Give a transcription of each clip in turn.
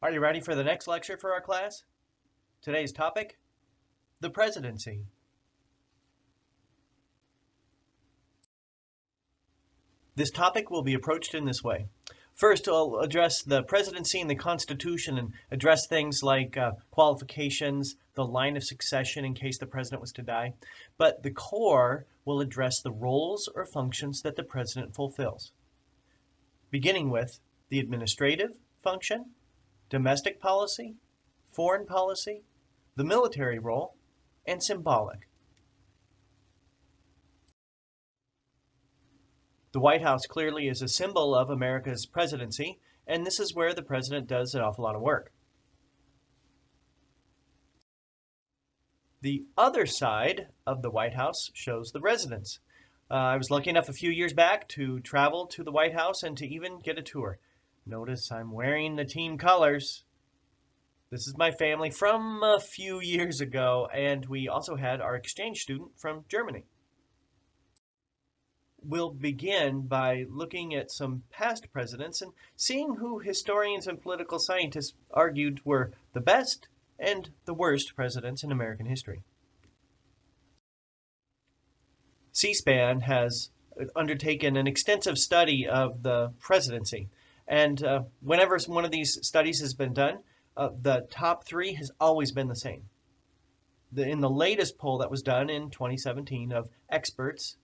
Are you ready for the next lecture for our class? Today's topic, the presidency. This topic will be approached in this way. First, I'll address the presidency and the Constitution and address things like qualifications, the line of succession in case the president was to die. But the core will address the roles or functions that the president fulfills, beginning with the administrative function, domestic policy, foreign policy, the military role, and symbolic. The White House clearly is a symbol of America's presidency, and this is where the president does an awful lot of work. The other side of the White House shows the residence. I was lucky enough a few years back to travel to the White House and to even get a tour. Notice I'm wearing the team colors. This is my family from a few years ago, and we also had our exchange student from Germany. We'll begin by looking at some past presidents and seeing who historians and political scientists argued were the best and the worst presidents in American history. C-SPAN has undertaken an extensive study of the presidency, and whenever one of these studies has been done, the top three has always been the same. In the latest poll that was done in 2017 of experts,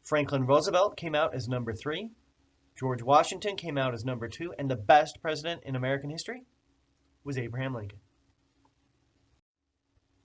Franklin Roosevelt came out as number 3, George Washington came out as number 2, and the best president in American history was Abraham Lincoln.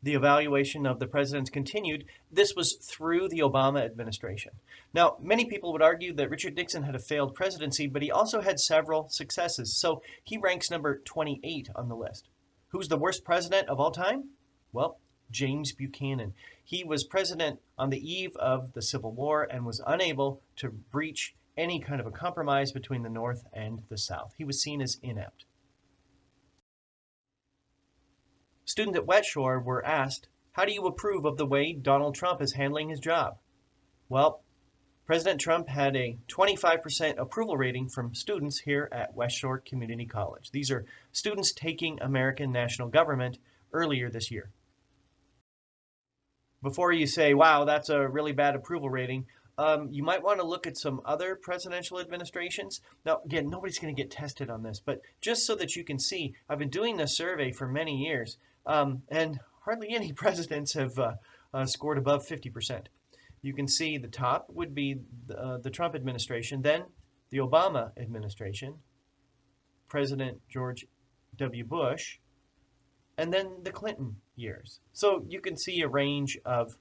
The evaluation of the presidents continued. This was through the Obama administration. Now, many people would argue that Richard Nixon had a failed presidency, but he also had several successes, so he ranks number 28 on the list. Who's the worst president of all time? Well, James Buchanan. He was president on the eve of the Civil War and was unable to breach any kind of a compromise between the North and the South. He was seen as inept. Students at West Shore were asked, how do you approve of the way Donald Trump is handling his job? Well, President Trump had a 25% approval rating from students here at West Shore Community College. These are students taking American national government earlier this year. Before you say, wow, that's a really bad approval rating, you might want to look at some other presidential administrations. Now, again, nobody's going to get tested on this, but just so that you can see, I've been doing this survey for many years, and hardly any presidents have scored above 50%. You can see the top would be the Trump administration, then the Obama administration, President George W. Bush, and then the Clinton years. So you can see a range of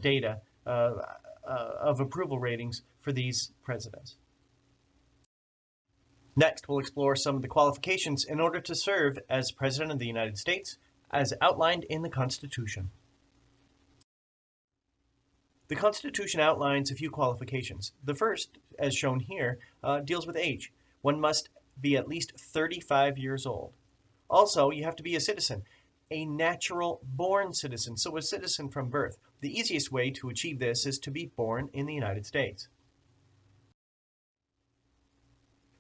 data of approval ratings for these presidents. Next, we'll explore some of the qualifications in order to serve as President of the United States, as outlined in the Constitution. The Constitution outlines a few qualifications. The first, as shown here, deals with age. One must be at least 35 years old. Also, you have to be a citizen, a natural-born citizen, so a citizen from birth. The easiest way to achieve this is to be born in the United States.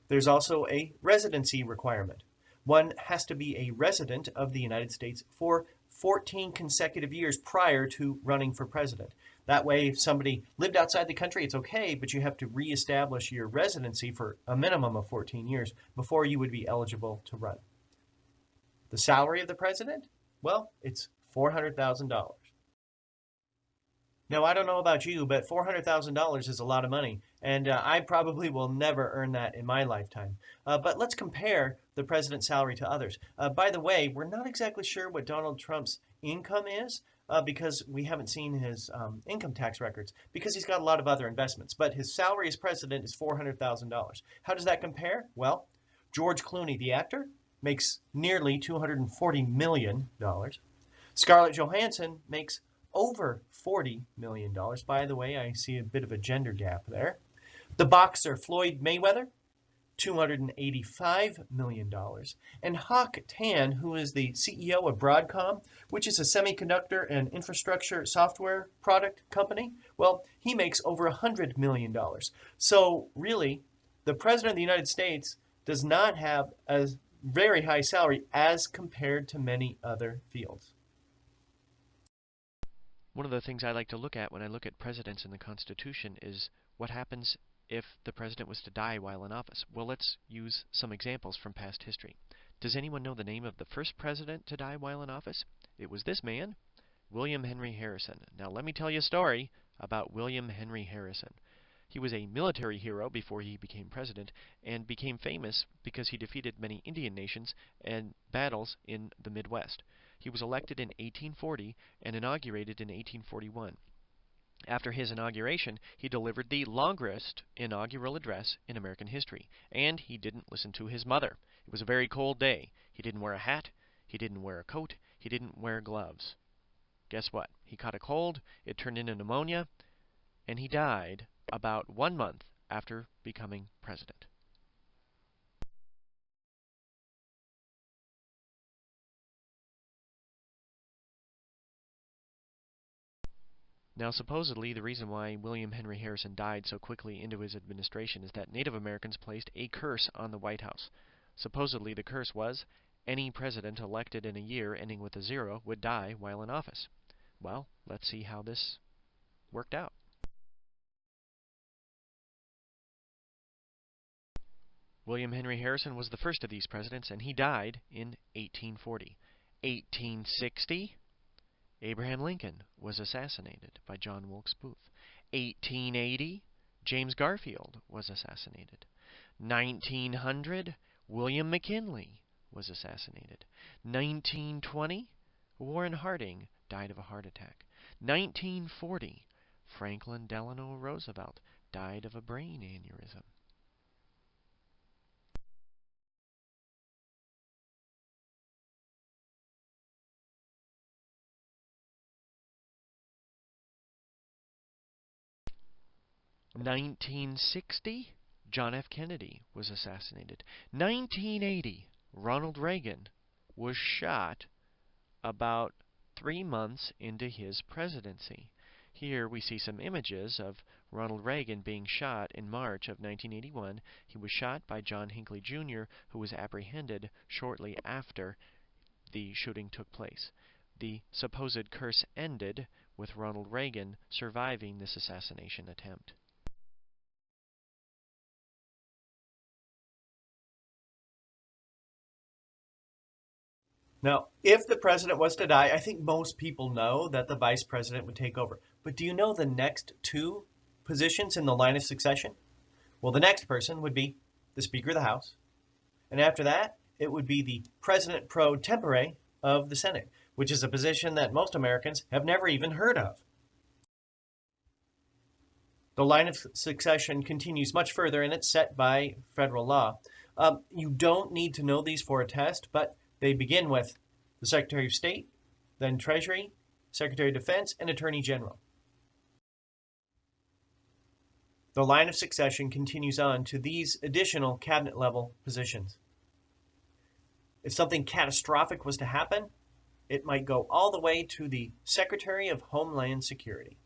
There's also a residency requirement. One has to be a resident of the United States for 14 consecutive years prior to running for president. That way, if somebody lived outside the country, it's okay, but you have to reestablish your residency for a minimum of 14 years before you would be eligible to run. The salary of the president? Well, it's $400,000. Now, I don't know about you, but $400,000 is a lot of money, and I probably will never earn that in my lifetime. But let's compare the president's salary to others. By the way, we're not exactly sure what Donald Trump's income is because we haven't seen his income tax records because he's got a lot of other investments. But his salary as president is $400,000. How does that compare? Well, George Clooney, the actor, makes nearly $240 million. Scarlett Johansson makes over $40 million. By the way, I see a bit of a gender gap there. The boxer Floyd Mayweather, $285 million. And Hock Tan, who is the CEO of Broadcom, which is a semiconductor and infrastructure software product company, well, he makes over $100 million. So really, the President of the United States does not have as very high salary as compared to many other fields. One of the things I like to look at when I look at presidents in the Constitution is what happens if the president was to die while in office. Well, let's use some examples from past history. Does anyone know the name of the first president to die while in office? It was this man, William Henry Harrison. Now, let me tell you a story about William Henry Harrison. He was a military hero before he became president and became famous because he defeated many Indian nations and battles in the Midwest. He was elected in 1840 and inaugurated in 1841. After his inauguration, he delivered the longest inaugural address in American history, and he didn't listen to his mother. It was a very cold day. He didn't wear a hat, he didn't wear a coat, he didn't wear gloves. Guess what? He caught a cold, it turned into pneumonia, and he died about 1 month after becoming president. Now, supposedly, the reason why William Henry Harrison died so quickly into his administration is that Native Americans placed a curse on the White House. Supposedly, the curse was any president elected in a year ending with a 0 would die while in office. Well, let's see how this worked out. William Henry Harrison was the first of these presidents, and he died in 1840. 1860, Abraham Lincoln was assassinated by John Wilkes Booth. 1880, James Garfield was assassinated. 1900, William McKinley was assassinated. 1920, Warren Harding died of a heart attack. 1940, Franklin Delano Roosevelt died of a brain aneurysm. In 1960, John F. Kennedy was assassinated. 1980, Ronald Reagan was shot about 3 months into his presidency. Here we see some images of Ronald Reagan being shot in March of 1981. He was shot by John Hinckley Jr., who was apprehended shortly after the shooting took place. The supposed curse ended with Ronald Reagan surviving this assassination attempt. Now, if the president was to die, I think most people know that the vice president would take over. But do you know the next two positions in the line of succession? Well, the next person would be the Speaker of the House. And after that, it would be the President pro tempore of the Senate, which is a position that most Americans have never even heard of. The line of succession continues much further, and it's set by federal law. You don't need to know these for a test, but they begin with the Secretary of State, then Treasury, Secretary of Defense, and Attorney General. The line of succession continues on to these additional cabinet-level positions. If something catastrophic was to happen, it might go all the way to the Secretary of Homeland Security.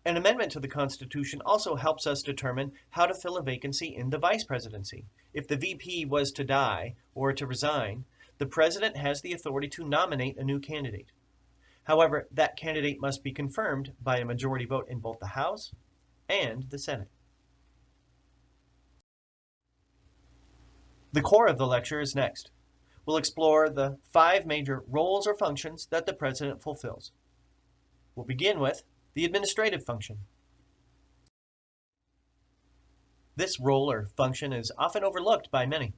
An amendment to the Constitution also helps us determine how to fill a vacancy in the vice presidency. If the VP was to die or to resign, the president has the authority to nominate a new candidate. However, that candidate must be confirmed by a majority vote in both the House and the Senate. The core of the lecture is next. We'll explore the 5 major roles or functions that the president fulfills. We'll begin with the administrative function. This role or function is often overlooked by many.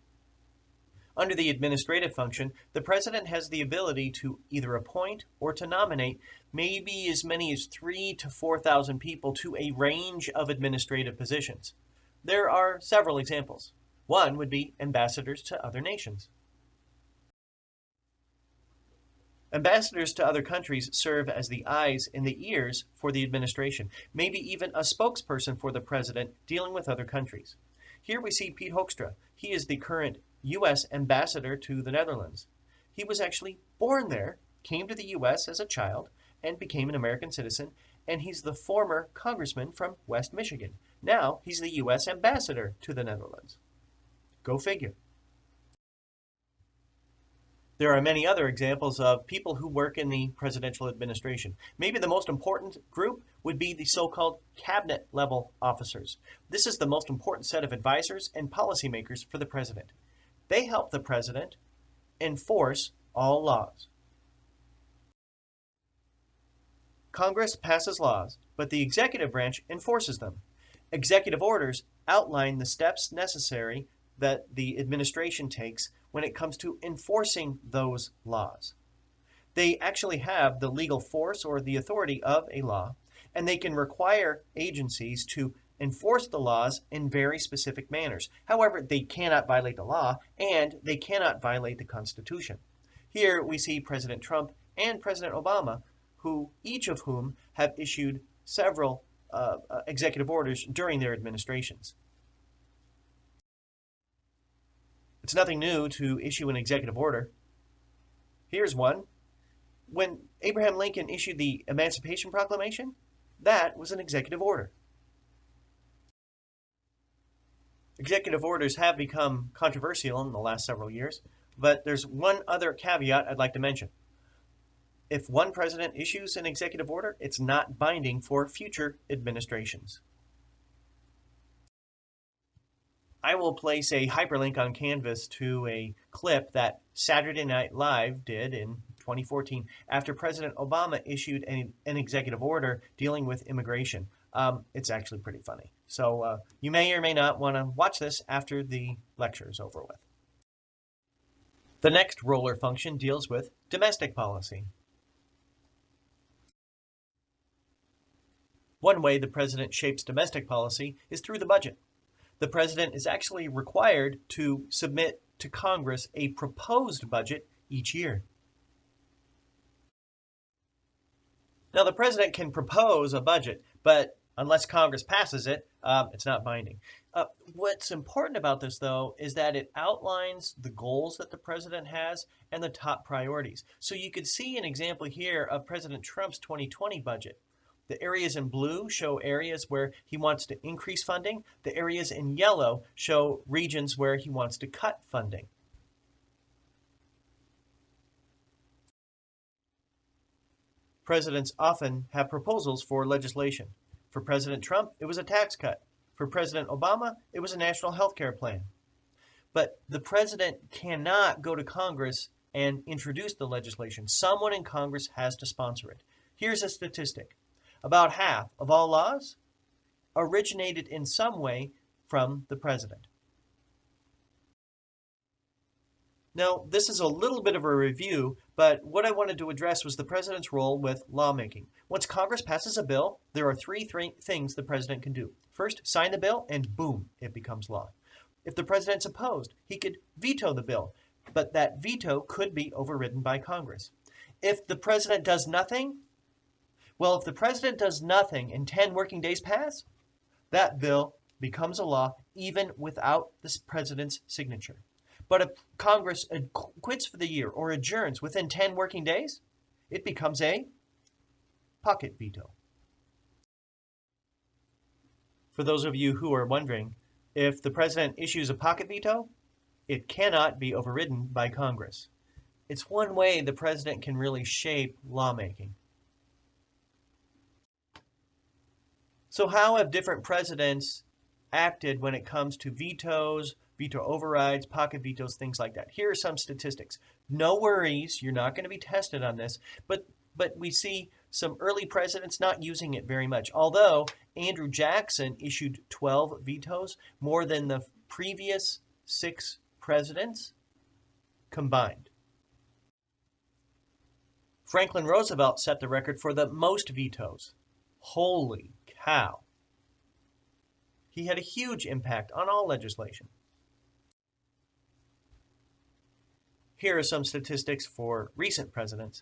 Under the administrative function, the president has the ability to either appoint or to nominate maybe as many as 3,000 to 4,000 people to a range of administrative positions. There are several examples. One would be ambassadors to other nations. Ambassadors to other countries serve as the eyes and the ears for the administration, maybe even a spokesperson for the president dealing with other countries. Here we see Pete Hoekstra. He is the current U.S. ambassador to the Netherlands. He was actually born there, came to the U.S. as a child, and became an American citizen, and he's the former congressman from West Michigan. Now he's the U.S. ambassador to the Netherlands. Go figure. There are many other examples of people who work in the presidential administration. Maybe the most important group would be the so-called cabinet level officers. This is the most important set of advisors and policymakers for the president. They help the president enforce all laws. Congress passes laws, but the executive branch enforces them. Executive orders outline the steps necessary that the administration takes when it comes to enforcing those laws. They actually have the legal force or the authority of a law, and they can require agencies to enforce the laws in very specific manners. However, they cannot violate the law, and they cannot violate the Constitution. Here we see President Trump and President Obama, each of whom have issued several executive orders during their administrations. It's nothing new to issue an executive order. Here's one. When Abraham Lincoln issued the Emancipation Proclamation, that was an executive order. Executive orders have become controversial in the last several years, but there's one other caveat I'd like to mention. If one president issues an executive order, it's not binding for future administrations. I will place a hyperlink on Canvas to a clip that Saturday Night Live did in 2014 after President Obama issued an executive order dealing with immigration. It's actually pretty funny. So you may or may not want to watch this after the lecture is over with. The next roller function deals with domestic policy. One way the president shapes domestic policy is through the budget. The president is actually required to submit to Congress a proposed budget each year. Now, the president can propose a budget, but unless Congress passes it, it's not binding. What's important about this, though, is that it outlines the goals that the president has and the top priorities. So you could see an example here of President Trump's 2020 budget. The areas in blue show areas where he wants to increase funding. The areas in yellow show regions where he wants to cut funding. Presidents often have proposals for legislation. For President Trump, it was a tax cut. For President Obama, it was a national health care plan. But the president cannot go to Congress and introduce the legislation. Someone in Congress has to sponsor it. Here's a statistic. About half of all laws originated in some way from the president. Now, this is a little bit of a review, but what I wanted to address was the president's role with lawmaking. Once Congress passes a bill, there are three things the president can do. First, sign the bill, and boom, it becomes law. If the president's opposed, he could veto the bill, but that veto could be overridden by Congress. If the president does nothing, well, if the president does nothing and 10 working days pass, that bill becomes a law even without the president's signature. But if Congress quits for the year or adjourns within 10 working days, it becomes a pocket veto. For those of you who are wondering, if the president issues a pocket veto, it cannot be overridden by Congress. It's one way the president can really shape lawmaking. So how have different presidents acted when it comes to vetoes, veto overrides, pocket vetoes, things like that? Here are some statistics. No worries, you're not going to be tested on this, but we see some early presidents not using it very much. Although Andrew Jackson issued 12 vetoes, more than the previous 6 presidents combined. Franklin Roosevelt set the record for the most vetoes. Holy cow. He had a huge impact on all legislation. Here are some statistics for recent presidents.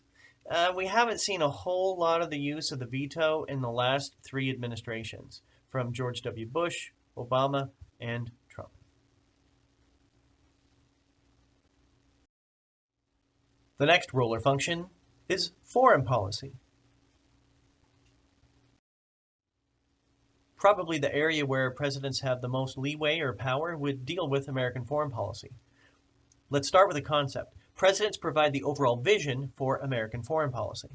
We haven't seen a whole lot of the use of the veto in the last 3 administrations, from George W. Bush, Obama, and Trump. The next roller function is foreign policy. probably the area where presidents have the most leeway or power would deal with American foreign policy. Let's start with a concept. Presidents provide the overall vision for American foreign policy.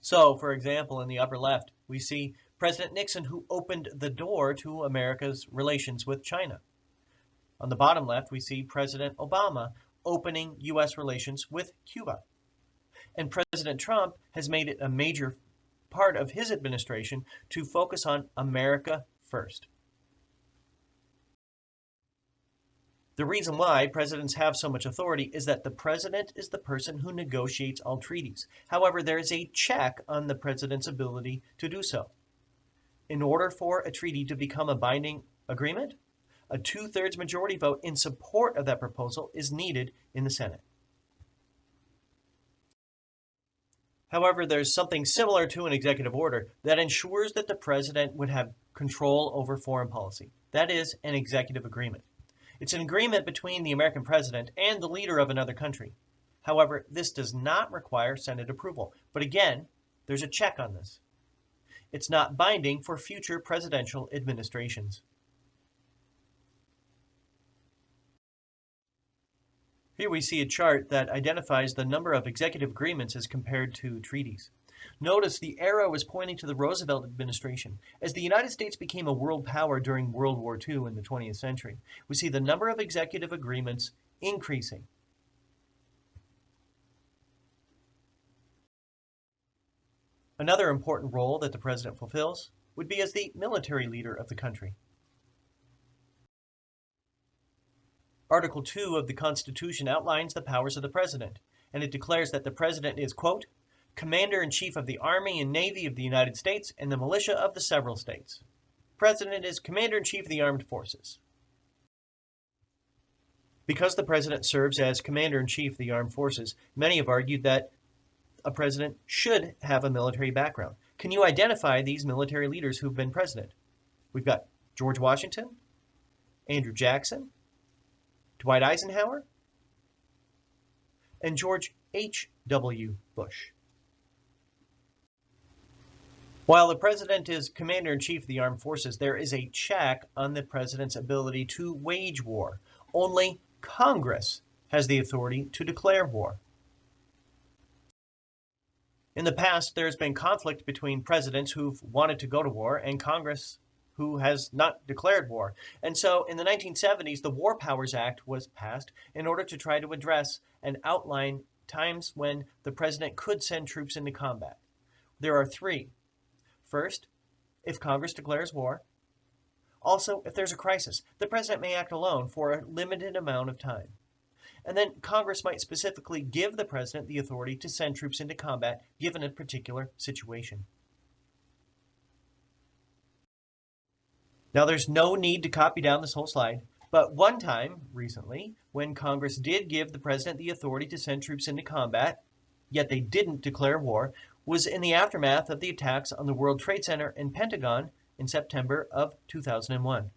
So, for example, in the upper left, we see President Nixon, who opened the door to America's relations with China. On the bottom left, we see President Obama opening U.S. relations with Cuba. And President Trump has made it a major part of his administration to focus on America first. The reason why presidents have so much authority is that the president is the person who negotiates all treaties. However, there is a check on the president's ability to do so. In order for a treaty to become a binding agreement, a 2/3 majority vote in support of that proposal is needed in the Senate. However, there's something similar to an executive order that ensures that the president would have control over foreign policy. That is an executive agreement. It's an agreement between the American president and the leader of another country. However, this does not require Senate approval. But again, there's a check on this. It's not binding for future presidential administrations. Here we see a chart that identifies the number of executive agreements as compared to treaties. Notice the arrow is pointing to the Roosevelt administration. As the United States became a world power during World War II in the 20th century, we see the number of executive agreements increasing. Another important role that the president fulfills would be as the military leader of the country. Article 2 of the Constitution outlines the powers of the president, and it declares that the president is, quote, Commander-in-Chief of the Army and Navy of the United States and the militia of the several states. President is Commander-in-Chief of the Armed Forces. Because the president serves as Commander-in-Chief of the Armed Forces, many have argued that a president should have a military background. Can you identify these military leaders who've been president? We've got George Washington, Andrew Jackson, Dwight Eisenhower, and George H.W. Bush. While the president is Commander-in-Chief of the Armed Forces, there is a check on the president's ability to wage war. Only Congress has the authority to declare war. In the past, there's been conflict between presidents who've wanted to go to war and Congress who has not declared war. And so in the 1970s, the War Powers Act was passed in order to try to address and outline times when the president could send troops into combat. There are three. First, if Congress declares war. Also, if there's a crisis, the president may act alone for a limited amount of time. And then Congress might specifically give the president the authority to send troops into combat given a particular situation. Now, there's no need to copy down this whole slide, but one time recently, when Congress did give the president the authority to send troops into combat, yet they didn't declare war, was in the aftermath of the attacks on the World Trade Center and Pentagon in September of 2001.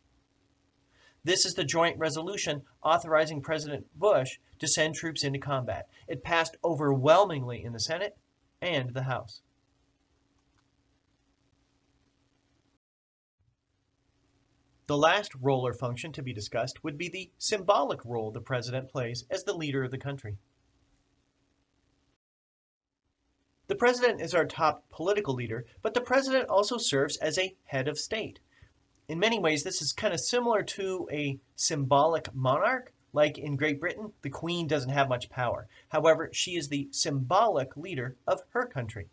This is the joint resolution authorizing President Bush to send troops into combat. It passed overwhelmingly in the Senate and the House. The last role or function to be discussed would be the symbolic role the president plays as the leader of the country. The president is our top political leader, but the president also serves as a head of state. In many ways, this is kind of similar to a symbolic monarch. Like in Great Britain, the Queen doesn't have much power. However, she is the symbolic leader of her country.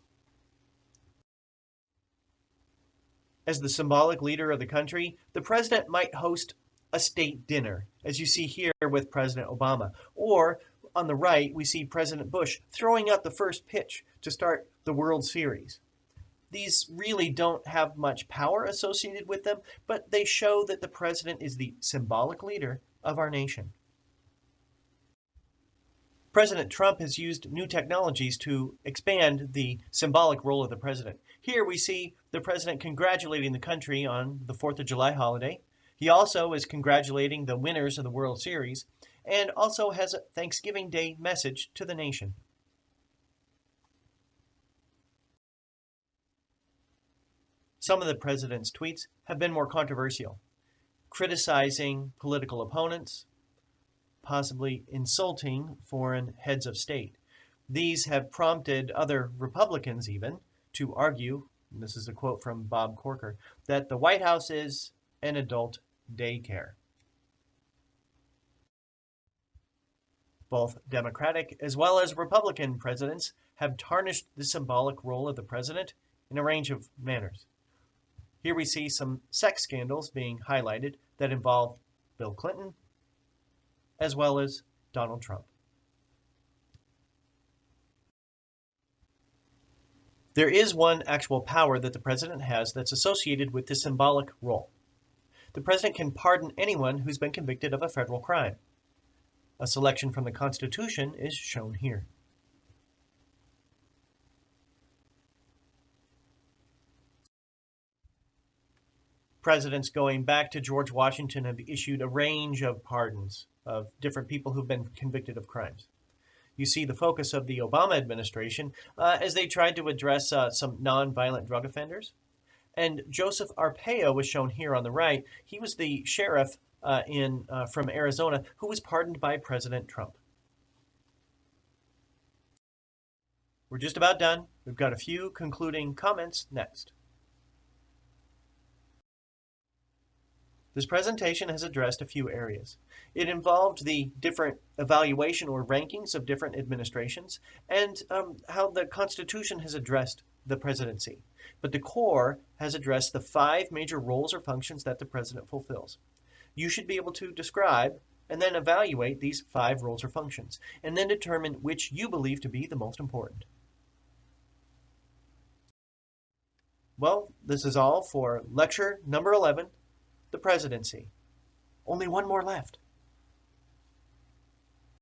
As the symbolic leader of the country, the president might host a state dinner, as you see here with President Obama. Or on the right, we see President Bush throwing out the first pitch to start the World Series. These really don't have much power associated with them, but they show that the president is the symbolic leader of our nation. President Trump has used new technologies to expand the symbolic role of the president. Here we see the president congratulating the country on the 4th of July holiday. He also is congratulating the winners of the World Series and also has a Thanksgiving Day message to the nation. Some of the president's tweets have been more controversial, criticizing political opponents, possibly insulting foreign heads of state. These have prompted other Republicans even to argue, and this is a quote from Bob Corker, that the White House is an adult daycare. Both Democratic as well as Republican presidents have tarnished the symbolic role of the president in a range of manners. Here we see some sex scandals being highlighted that involve Bill Clinton as well as Donald Trump. There is one actual power that the president has that's associated with the symbolic role. The president can pardon anyone who's been convicted of a federal crime. A selection from the Constitution is shown here. Presidents going back to George Washington have issued a range of pardons of different people who've been convicted of crimes. You see the focus of the Obama administration as they tried to address some nonviolent drug offenders. And Joseph Arpaio was shown here on the right. He was the sheriff from Arizona who was pardoned by President Trump. We're just about done. We've got a few concluding comments next. This presentation has addressed a few areas. It involved the different evaluation or rankings of different administrations and how the Constitution has addressed the presidency. But the core has addressed the 5 major roles or functions that the president fulfills. You should be able to describe and then evaluate these 5 roles or functions, and then determine which you believe to be the most important. Well, this is all for lecture number 11, the presidency. Only one more left.